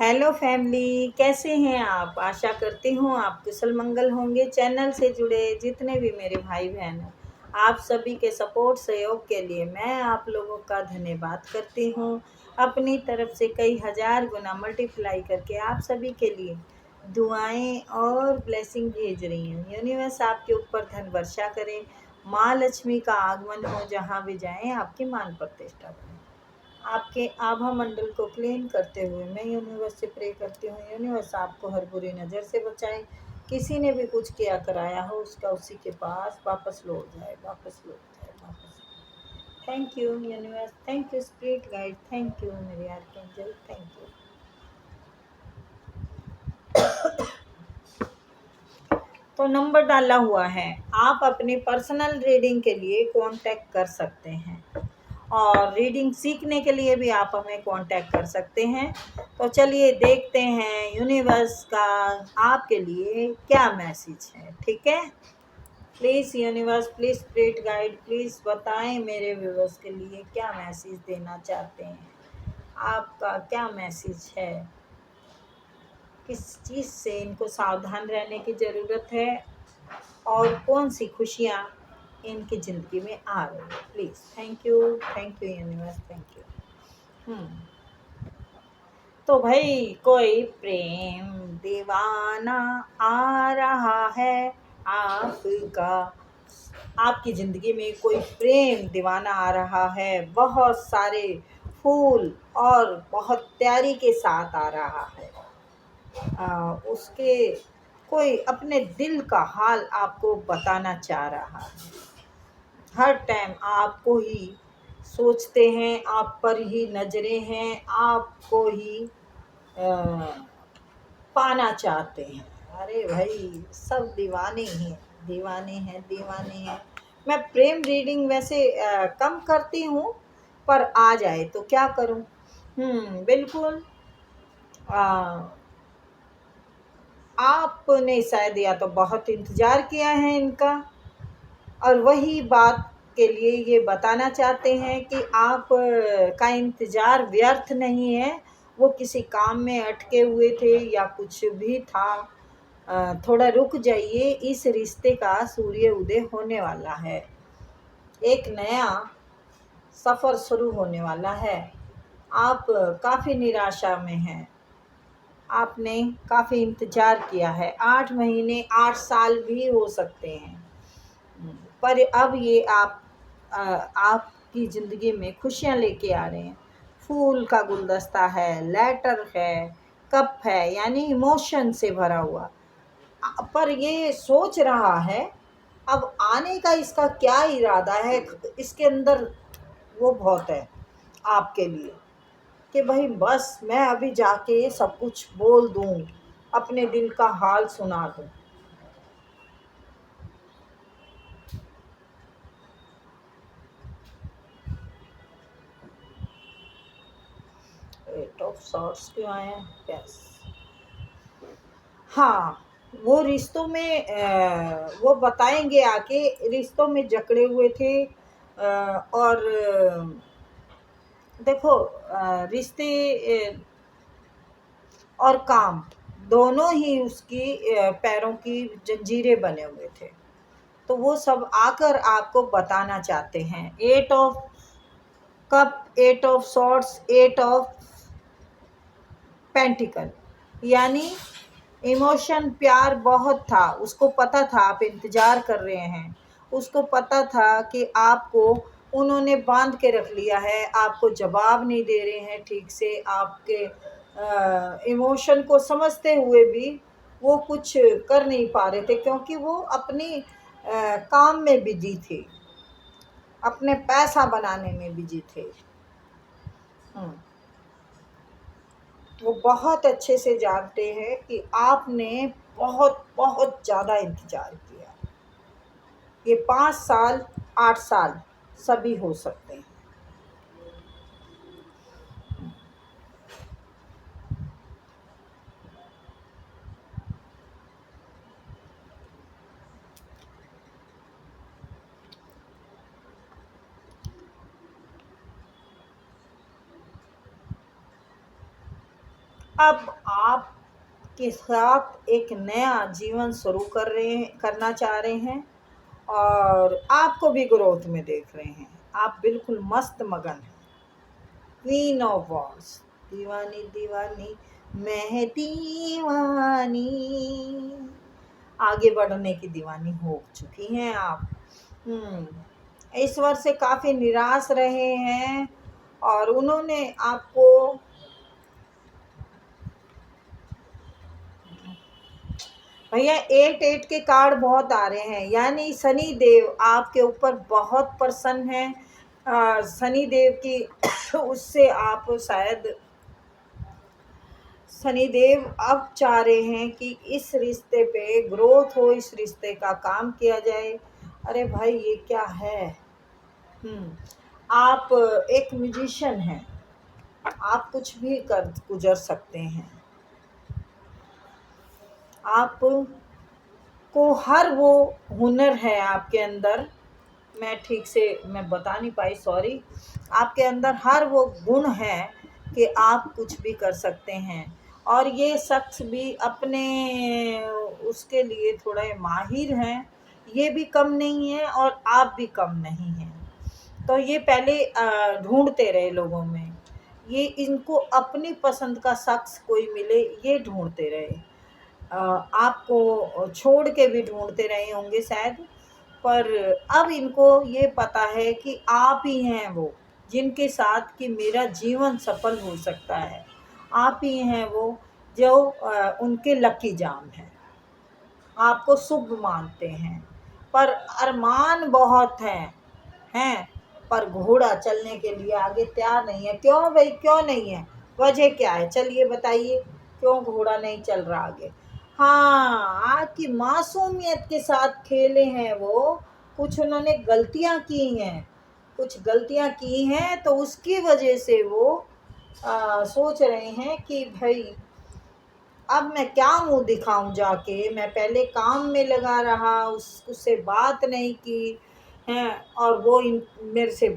Hello family, कैसे हैं आप? आशा करती हूँ आप कुशल मंगल होंगे। चैनल से जुड़े जितने भी मेरे भाई बहन हैं, आप सभी के सपोर्ट सहयोग के लिए मैं आप लोगों का धन्यवाद करती हूँ। अपनी तरफ से कई हज़ार गुना मल्टीप्लाई करके आप सभी के लिए दुआएं और ब्लेसिंग भेज रही हूँ। यूनिवर्स आपके ऊपर धन वर्षा करे, माँ लक्ष्मी का आगमन हो, जहाँ भी जाएं आपकी मान प्रतिष्ठा करें। आपके आभा मंडल को क्लीन करते हुए मैं यूनिवर्स से प्रे करती हूँ, यूनिवर्स आपको हर बुरी नज़र से बचाए। किसी ने भी कुछ किया कराया हो उसका उसी के पास वापस लौट जाए, वापस लौट जाए, वापस। Thank you universe, thank you spirit guide, thank you मेरे आर्कएंजल, थैंक यू। तो नंबर डाला हुआ है, आप अपनी पर्सनल रीडिंग के लिए कांटेक्ट कर सकते हैं और रीडिंग सीखने के लिए भी आप हमें कांटेक्ट कर सकते हैं। तो चलिए देखते हैं यूनिवर्स का आपके लिए क्या मैसेज है। ठीक है, please universe, please spirit guide, please बताएं मेरे व्यूवर्स के लिए क्या मैसेज देना चाहते हैं। आपका क्या मैसेज है, किस चीज़ से इनको सावधान रहने की ज़रूरत है और कौन सी खुशियाँ इनकी ज़िंदगी में आ रही है। Please, thank you universe, thank you. तो भाई कोई प्रेम दीवाना आ रहा है आपका, आपकी ज़िंदगी में कोई प्रेम दीवाना आ रहा है, बहुत सारे फूल और बहुत तैयारी के साथ आ रहा है। उसके कोई अपने दिल का हाल आपको बताना चाह रहा है। हर टाइम आपको ही सोचते हैं, आप पर ही नज़रें हैं, आपको ही पाना चाहते हैं। अरे भाई सब दीवाने हैं, दीवाने हैं, दीवाने हैं। मैं प्रेम रीडिंग वैसे कम करती हूँ, पर आ जाए तो क्या करूँ। बिल्कुल। आपने शायद या तो बहुत इंतज़ार किया है इनका, और वही बात के लिए ये बताना चाहते हैं कि आप का इंतज़ार व्यर्थ नहीं है। वो किसी काम में अटके हुए थे या कुछ भी था, थोड़ा रुक जाइए, इस रिश्ते का सूर्य उदय होने वाला है। एक नया सफ़र शुरू होने वाला है। आप काफ़ी निराशा में हैं, आपने काफ़ी इंतज़ार किया है। 8 महीने, 8 साल भी हो सकते हैं, पर अब ये आपकी ज़िंदगी में खुशियाँ लेके आ रहे हैं। फूल का गुलदस्ता है, लेटर है, कप है, यानी इमोशन से भरा हुआ। पर ये सोच रहा है अब आने का इसका क्या इरादा है। इसके अंदर वो बहुत है आपके लिए कि भाई बस मैं अभी जाके सब कुछ बोल दूं, अपने दिल का हाल सुना दूं। एट ऑफ सॉर्ट्स क्यों आए हैं? यस, हाँ, वो रिश्तों में वो बताएंगे आके, रिश्तों में जकड़े हुए थे। और देखो, रिश्ते और काम दोनों ही उसकी पैरों की जंजीरें बने हुए थे। तो वो सब आकर आपको बताना चाहते हैं। Eight of cup, eight of swords, eight of pentacle, यानी इमोशन, प्यार बहुत था, उसको पता था आप इंतज़ार कर रहे हैं, उसको पता था कि आपको उन्होंने बांध के रख लिया है, आपको जवाब नहीं दे रहे हैं ठीक से, आपके इमोशन को समझते हुए भी वो कुछ कर नहीं पा रहे थे, क्योंकि वो अपनी काम में बिजी थे, अपने पैसा बनाने में बिजी थे। हम्म, वो बहुत अच्छे से जानते हैं कि आपने बहुत बहुत ज़्यादा इंतज़ार किया। ये 5 साल, 8 साल सभी हो सकते हैं। अब आपके साथ एक नया जीवन शुरू करना चाह रहे हैं, और आपको भी ग्रोथ में देख रहे हैं। आप बिल्कुल मस्त मगन हैं। क्वीन ऑफ वॉर्स, दीवानी दीवानी मैं दीवानी, आगे बढ़ने की दीवानी हो चुकी हैं आप। ईश्वर से काफ़ी निराश रहे हैं, और उन्होंने आपको भैया 8-8 के कार्ड बहुत आ रहे हैं, यानी शनि देव आपके ऊपर बहुत प्रसन्न हैं। शनि देव की उससे आप शायद शनिदेव अब चाह रहे हैं कि इस रिश्ते पे ग्रोथ हो, इस रिश्ते का काम किया जाए। अरे भाई ये क्या है? आप एक म्यूजिशियन हैं, आप कुछ भी कर गुजर सकते हैं। आप को हर वो हुनर है आपके अंदर, मैं बता नहीं पाई, सॉरी। आपके अंदर हर वो गुण है कि आप कुछ भी कर सकते हैं, और ये शख्स भी अपने उसके लिए थोड़े माहिर हैं। ये भी कम नहीं है और आप भी कम नहीं हैं। तो ये पहले ढूंढते रहे लोगों में, ये इनको अपनी पसंद का शख्स कोई मिले, ये ढूंढते रहे। आपको छोड़ के भी ढूंढते रहे होंगे शायद, पर अब इनको ये पता है कि आप ही हैं वो जिनके साथ कि मेरा जीवन सफल हो सकता है। आप ही हैं वो जो उनके लकी जाम हैं, आपको शुभ मानते हैं। पर अरमान बहुत हैं, पर घोड़ा चलने के लिए आगे तैयार नहीं है। क्यों भाई, क्यों नहीं है? वजह क्या है? चलिए बताइए, क्यों घोड़ा नहीं चल रहा आगे? हाँ, आपकी मासूमियत के साथ खेले हैं वो। कुछ उन्होंने गलतियां की हैं, कुछ गलतियां की हैं, तो उसकी वजह से वो सोच रहे हैं कि भाई अब मैं क्या मुंह दिखाऊं जाके। मैं पहले काम में लगा रहा, उससे बात नहीं की हैं, और वो मेरे से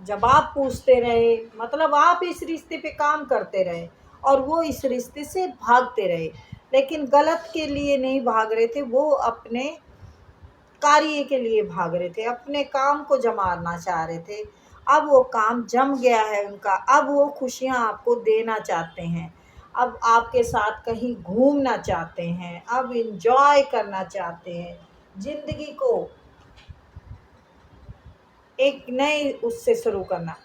जवाब पूछते रहे। मतलब आप इस रिश्ते पे काम करते रहे और वो इस रिश्ते से भागते रहे, लेकिन गलत के लिए नहीं भाग रहे थे, वो अपने कार्य के लिए भाग रहे थे, अपने काम को जमाना चाह रहे थे। अब वो काम जम गया है उनका, अब वो खुशियाँ आपको देना चाहते हैं, अब आपके साथ कहीं घूमना चाहते हैं, अब इंजॉय करना चाहते हैं ज़िंदगी को, एक नए उससे शुरू करना।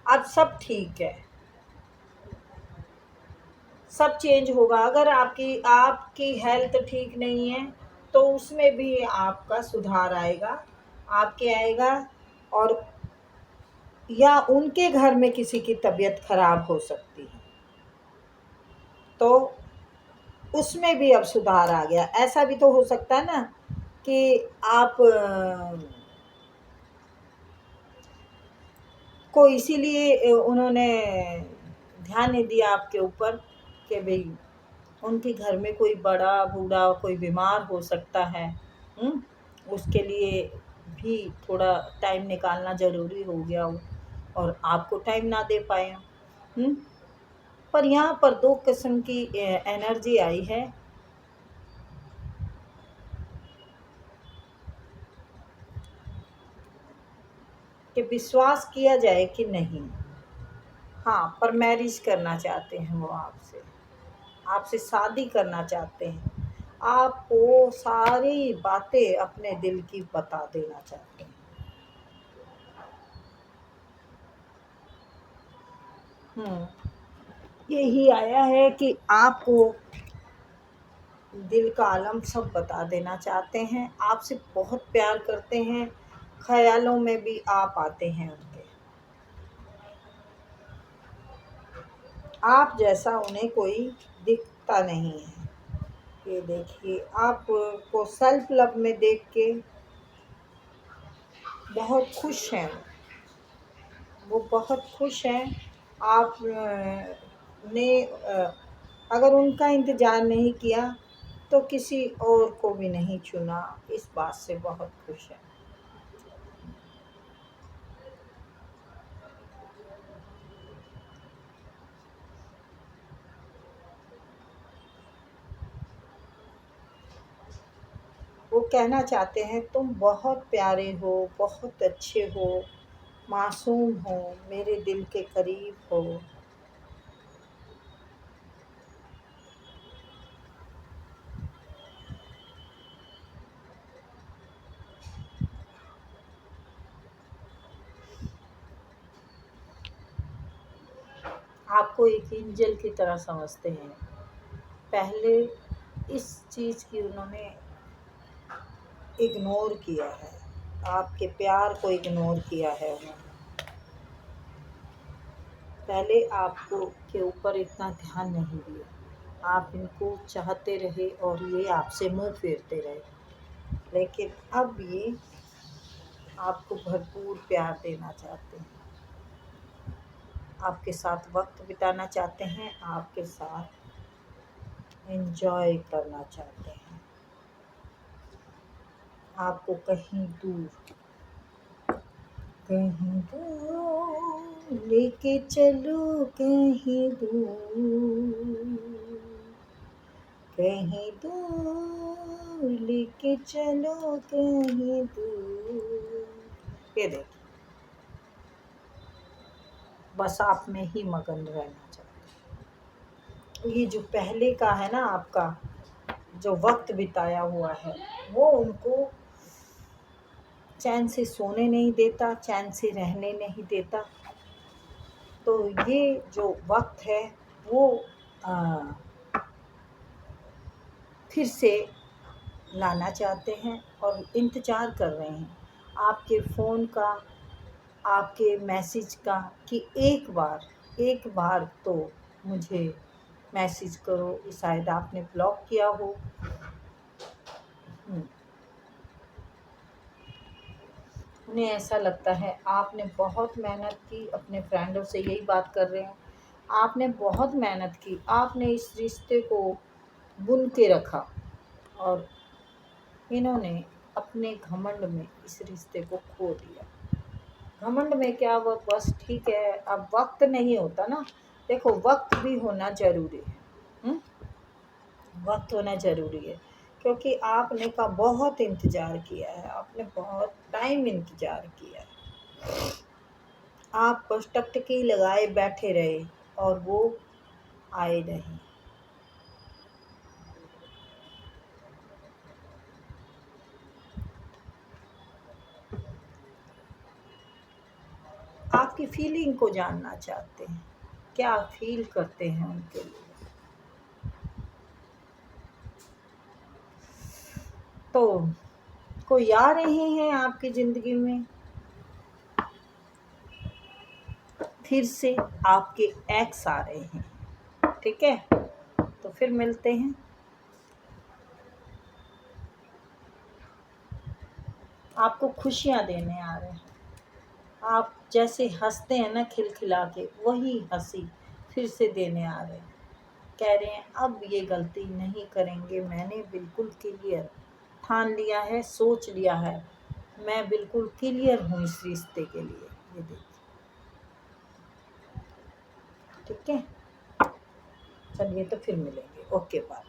अब सब ठीक है, सब चेंज होगा। अगर आपकी आपकी हेल्थ ठीक नहीं है तो उसमें भी आपका सुधार आएगा, आपके आएगा। और या उनके घर में किसी की तबीयत खराब हो सकती है, तो उसमें भी अब सुधार आ गया। ऐसा भी तो हो सकता है ना कि आप को इसीलिए उन्होंने ध्यान नहीं दिया आपके ऊपर कि भाई उनके घर में कोई बड़ा बूढ़ा कोई बीमार हो सकता है। उसके लिए भी थोड़ा टाइम निकालना ज़रूरी हो गया हो, और आपको टाइम ना दे पाए हो। पर यहाँ पर दो किस्म की एनर्जी आई है कि विश्वास किया जाए कि नहीं। हाँ, पर मैरिज करना चाहते हैं वो आपसे, आपसे शादी करना चाहते हैं, आपको सारी बातें अपने दिल की बता देना चाहते हैं। यही आया है कि आपको दिल का आलम सब बता देना चाहते हैं, आपसे बहुत प्यार करते हैं, ख्यालों में भी आप आते हैं उनके। आप जैसा उन्हें कोई दिखता नहीं है। ये देखिए, आपको सेल्फ लव में देख के बहुत खुश हैं वो बहुत खुश हैं। आप ने अगर उनका इंतज़ार नहीं किया तो किसी और को भी नहीं चुना, इस बात से बहुत खुश हैं। वो कहना चाहते हैं तुम बहुत प्यारे हो, बहुत अच्छे हो, मासूम हो, मेरे दिल के करीब हो। आपको एक एंजल की तरह समझते हैं। पहले इस चीज़ की उन्होंने इग्नोर किया है, आपके प्यार को इग्नोर किया है उन्होंने। पहले आपको के ऊपर इतना ध्यान नहीं दिया, आप इनको चाहते रहे और ये आपसे मुंह फेरते रहे। लेकिन अब ये आपको भरपूर प्यार देना चाहते हैं, आपके साथ वक्त बिताना चाहते हैं, आपके साथ एंजॉय करना चाहते हैं। आपको कहीं दूर लेके चलो, कहीं दूर लेके चलो, कहीं दूर। ये देखिए, बस आप में ही मगन रहना चाहते हैं। ये जो पहले का है ना आपका जो वक्त बिताया हुआ है, वो उनको चैन से सोने नहीं देता, चैन से रहने नहीं देता। तो ये जो वक्त है वो आ, फिर से लाना चाहते हैं और इंतज़ार कर रहे हैं आपके फ़ोन का, आपके मैसेज का कि एक बार तो मुझे मैसेज करो, शायद आपने ब्लॉक किया हो। उन्हें ऐसा लगता है आपने बहुत मेहनत की, अपने फ्रेंडों से यही बात कर रहे हैं, आपने बहुत मेहनत की, आपने इस रिश्ते को बुन के रखा और इन्होंने अपने घमंड में इस रिश्ते को खो दिया। घमंड में क्या, वो बस ठीक है, अब वक्त नहीं होता ना, देखो वक्त भी होना ज़रूरी है। हुँ? वक्त होना ज़रूरी है क्योंकि आपने का बहुत इंतज़ार किया है, आपने बहुत टाइम इंतज़ार किया है। आप बस टकटकी लगाए बैठे रहे और वो आए नहीं। आपकी फीलिंग को जानना चाहते हैं, क्या फ़ील करते हैं उनके लिए। तो कोई आ रहे हैं आपकी ज़िंदगी में, फिर से आपके एक्स आ रहे हैं, ठीक है? तो फिर मिलते हैं। आपको खुशियाँ देने आ रहे हैं। आप जैसे हँसते हैं ना खिलखिला के, वही हँसी फिर से देने आ रहे हैं। कह रहे हैं अब ये गलती नहीं करेंगे, मैंने बिल्कुल क्लियर ठान लिया है, सोच लिया है, मैं बिल्कुल क्लियर हूँ इस रिश्ते के लिए। ये देखिए, ठीक है? चलिए तो फिर मिलेंगे। Okay bye.